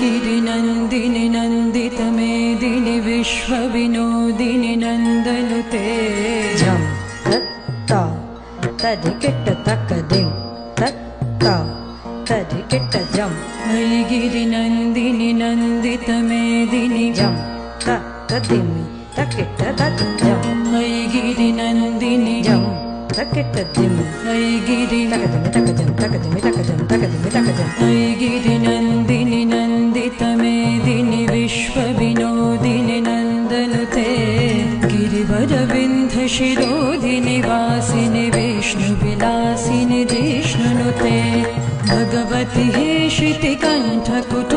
गिरिनन्दिनि नन्दितमेदिनि विश्वविनोदिनि नन्दनुते झं तत्ता तदिकिट्ट तकदिं तत्ता तदिकिट्ट झं गिरिनन्दिनि नन्दितमेदिनि झं तदिमि तकिट्ट तज्जं गिरिनन्दिनि झं तकिट्ट दिमि गिरि तकदिमि तकदिमि तकदिमि तकदिमि तकदिं गिरिनन्दिनि नन्दितमेदिनि विश्वविनोदिनि नन्दनुते गिरिवरविन्ध्यशिरोधिनि वासिनि विष्णुविलासिनि जिष्णुनुते भगवति हे श्रुतिकण्ठकुटुम्बिनि